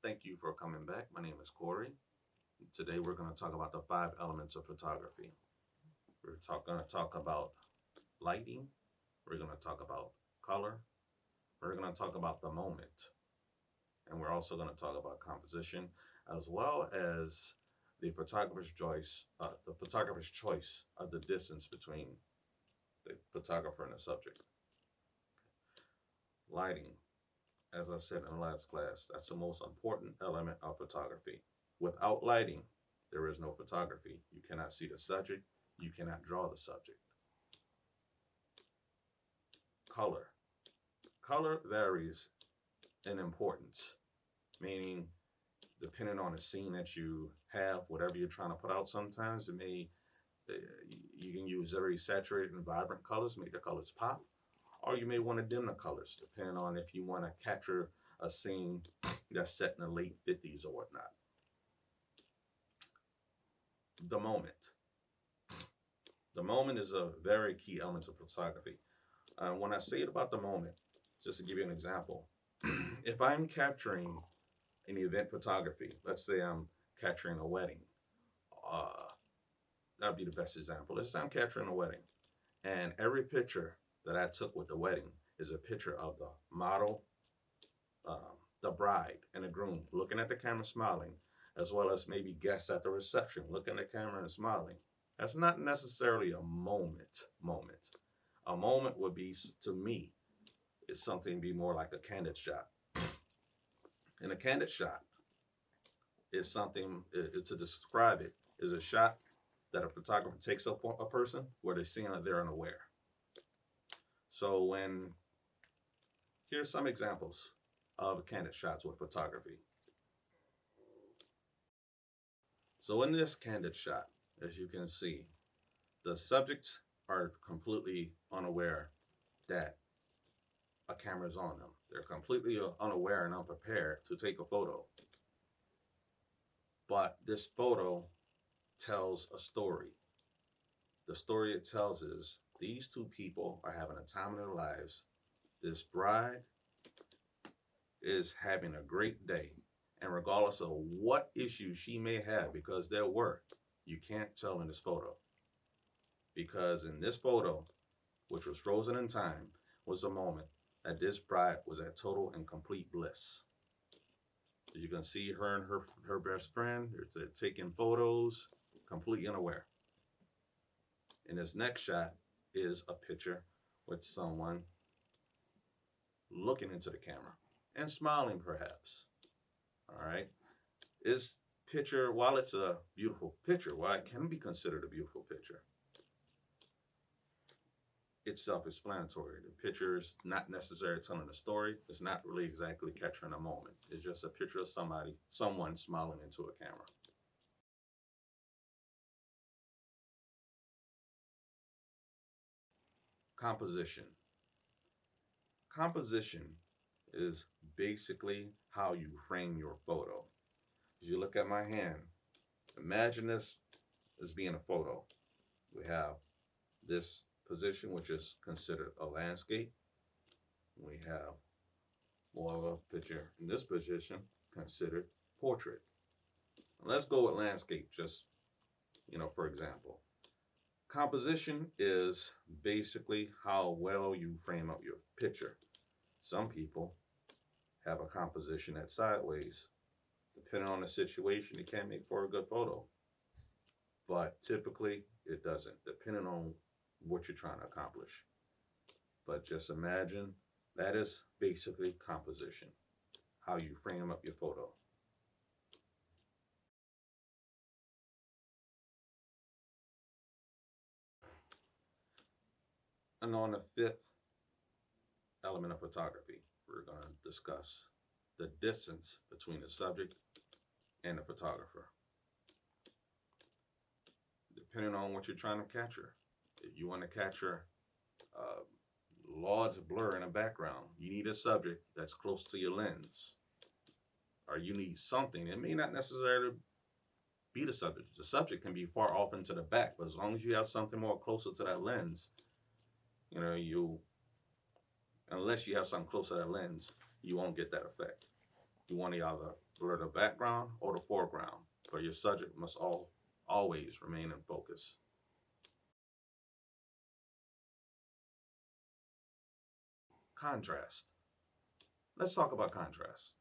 Thank you for coming back. My name is Corey. Today we're going to talk about the five elements of photography. We're going to talk about lighting. We're going to talk about color. We're going to talk about the moment. And we're also going to talk about composition as well as the photographer's choice of the distance between the photographer and the subject. Lighting, as I said in the last class, that's the most important element of photography. Without lighting, there is no photography. You cannot see the subject. You cannot draw the subject. Color. Color varies in importance, meaning depending on the scene that you have, whatever you're trying to put out, sometimes you can use very saturated and vibrant colors, make the colors pop, or you may want to dim the colors, depending on if you want to capture a scene that's set in the late 50s or whatnot. The moment. The moment is a very key element of photography. When I say it about the moment, just to give you an example, if I'm capturing an event photography, let's say I'm capturing a wedding, that'd be the best example. Let's say I'm capturing a wedding, and every picture that I took with the wedding is a picture of the model, the bride, and the groom looking at the camera smiling, as well as maybe guests at the reception looking at the camera and smiling. That's not necessarily a moment. A moment would be, to me, is something be more like a candid shot. And a candid shot is something, to describe it, is a shot that a photographer takes up on a person where they're seeing that they're unaware. So here's some examples of candid shots with photography. So in this candid shot, as you can see, the subjects are completely unaware that a camera is on them. They're completely unaware and unprepared to take a photo. But this photo tells a story. The story it tells is these two people are having a time of their lives. This bride is having a great day. And regardless of what issues she may have, because there were, you can't tell in this photo. Because in this photo, which was frozen in time, was a moment that this bride was at total and complete bliss. As you can see, her and her best friend, they're taking photos, completely unaware. And this next shot is a picture with someone looking into the camera and smiling, perhaps. All right. This picture, while it's a beautiful picture, while it can be considered a beautiful picture, it's self-explanatory. The picture is not necessarily telling a story. It's not really exactly capturing a moment. It's just a picture of someone smiling into a camera. Composition. Composition is basically how you frame your photo. As you look at my hand, imagine this as being a photo. We have this position, which is considered a landscape. We have more of a picture in this position considered portrait. Let's go with landscape, just for example. Composition is basically how well you frame up your picture. Some people have a composition that's sideways. Depending on the situation, it can make for a good photo. But typically, it doesn't, depending on what you're trying to accomplish. But just imagine that is basically composition, how you frame up your photo. And on the fifth element of photography, we're going to discuss the distance between the subject and the photographer. Depending on what you're trying to capture. If you want to capture a large blur in the background, you need a subject that's close to your lens. Or you need something. It may not necessarily be the subject. The subject can be far off into the back, but as long as you have something more closer to that lens, unless you have something close to that lens, you won't get that effect. You want to either for the background or the foreground, but your subject must always remain in focus. Contrast. Let's talk about contrast.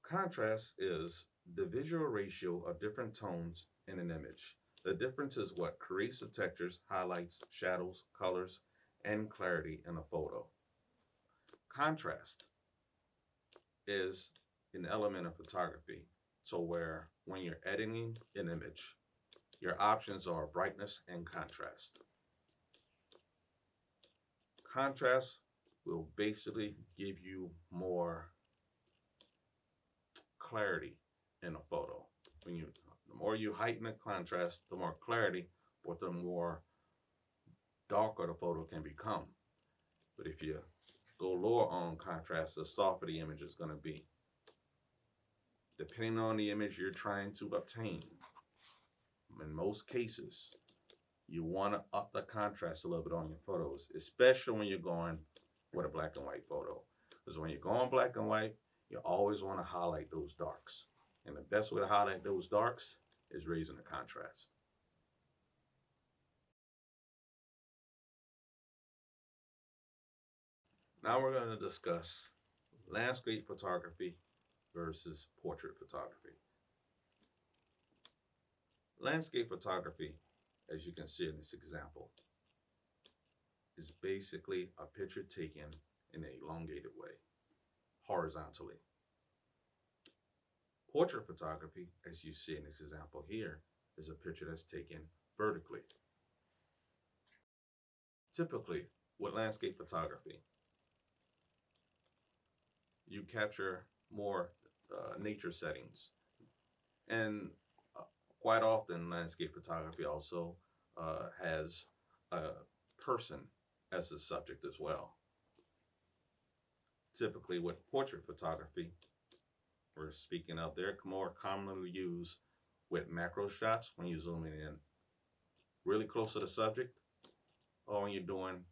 Contrast is the visual ratio of different tones in an image. The difference is what creates the textures, highlights, shadows, colors, and clarity in a photo. Contrast is an element of photography. So where when you're editing an image, your options are brightness and contrast. Contrast will basically give you more clarity in a photo. The more you heighten the contrast, the more clarity, but the more darker the photo can become. But if you go lower on contrast, the softer the image is going to be. Depending on the image you're trying to obtain, in most cases, you want to up the contrast a little bit on your photos, especially when you're going with a black and white photo. Because when you're going black and white, you always want to highlight those darks. And the best way to highlight those darks is raising the contrast. Now we're going to discuss landscape photography versus portrait photography. Landscape photography, as you can see in this example, is basically a picture taken in an elongated way, horizontally. Portrait photography, as you see in this example here, is a picture that's taken vertically. Typically, with landscape photography, you capture more nature settings. And quite often, landscape photography also has a person as the subject as well. Typically, with portrait photography, we're speaking of, they're more commonly used with macro shots when you're zooming in really close to the subject, or when you're doing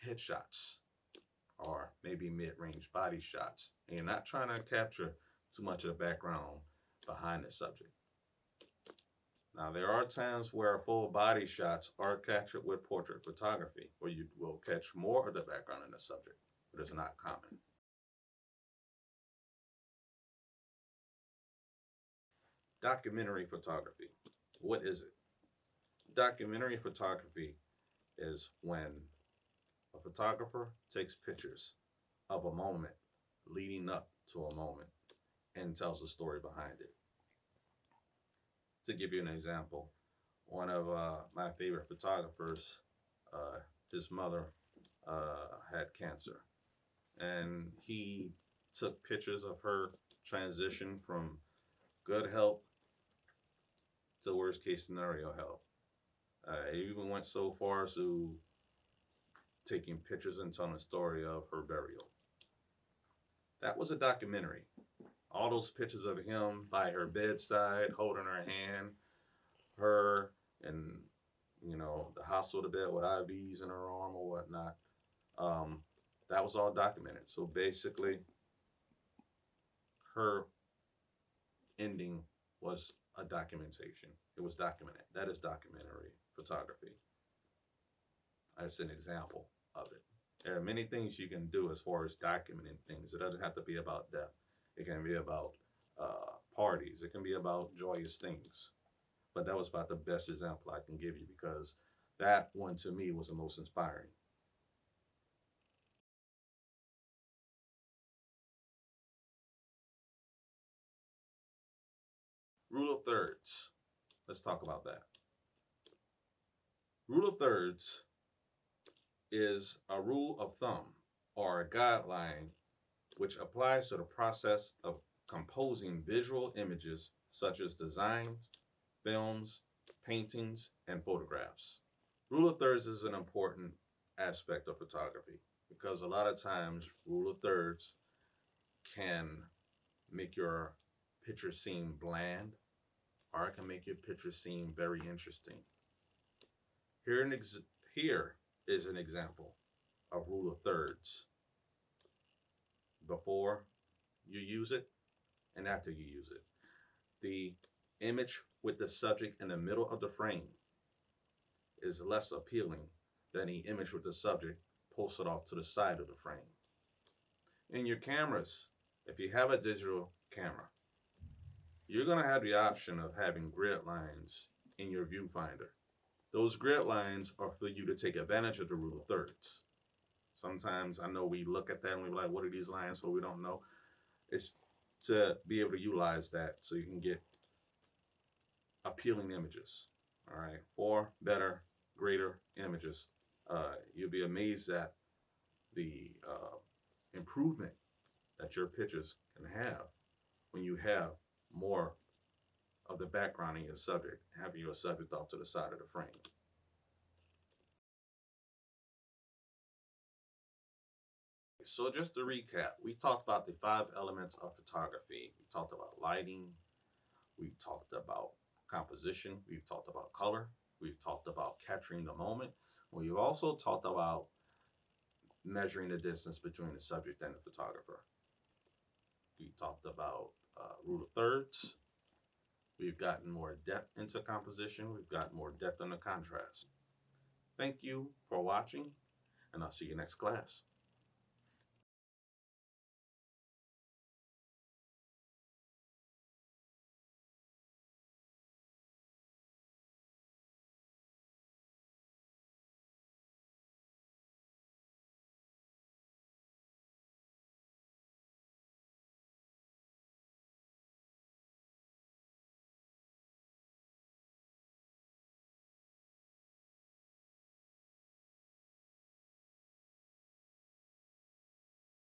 headshots or maybe mid-range body shots, and you're not trying to capture too much of the background behind the subject. Now, there are times where full body shots are captured with portrait photography, where you will catch more of the background in the subject, but it's not common. Documentary photography. What is it? Documentary photography is when a photographer takes pictures of a moment leading up to a moment and tells a story behind it. To give you an example, one of my favorite photographers, his mother had cancer, and he took pictures of her transition from good health to worst case scenario health. He even went so far as to taking pictures and telling a story of her burial. That was a documentary. All those pictures of him by her bedside, holding her hand, her and the hospital bed with IVs in her arm or whatnot. That was all documented. So basically, her ending was a documentation. It was documented. That is documentary photography. That's an example of it. There are many things you can do as far as documenting things. It doesn't have to be about death. It can be about parties. It can be about joyous things. But that was about the best example I can give you, because that one to me was the most inspiring. Rule of thirds. Let's talk about that. Rule of thirds is a rule of thumb or a guideline which applies to the process of composing visual images such as designs, films, paintings, and photographs. Rule of thirds is an important aspect of photography because a lot of times rule of thirds can make your picture seem bland, or it can make your picture seem very interesting. Here is an example of rule of thirds. before you use it and after you use it. The image with the subject in the middle of the frame is less appealing than the image with the subject posted off to the side of the frame. In your cameras, if you have a digital camera, you're going to have the option of having grid lines in your viewfinder. Those grid lines are for you to take advantage of the rule of thirds. Sometimes I know we look at that and we're like, what are these lines for? We don't know. It's to be able to utilize that so you can get appealing images. All right, or better, greater images. You'll be amazed at the improvement that your pictures can have when you have more of the background in your subject, having your subject off to the side of the frame. So just to recap, we talked about the 5 elements of photography. We talked about lighting, we talked about composition, we've talked about color, we've talked about capturing the moment. We've also talked about measuring the distance between the subject and the photographer. We talked about rule of thirds. We've gotten more depth into composition. We've got more depth on the contrast. Thank you for watching, and I'll see you next class.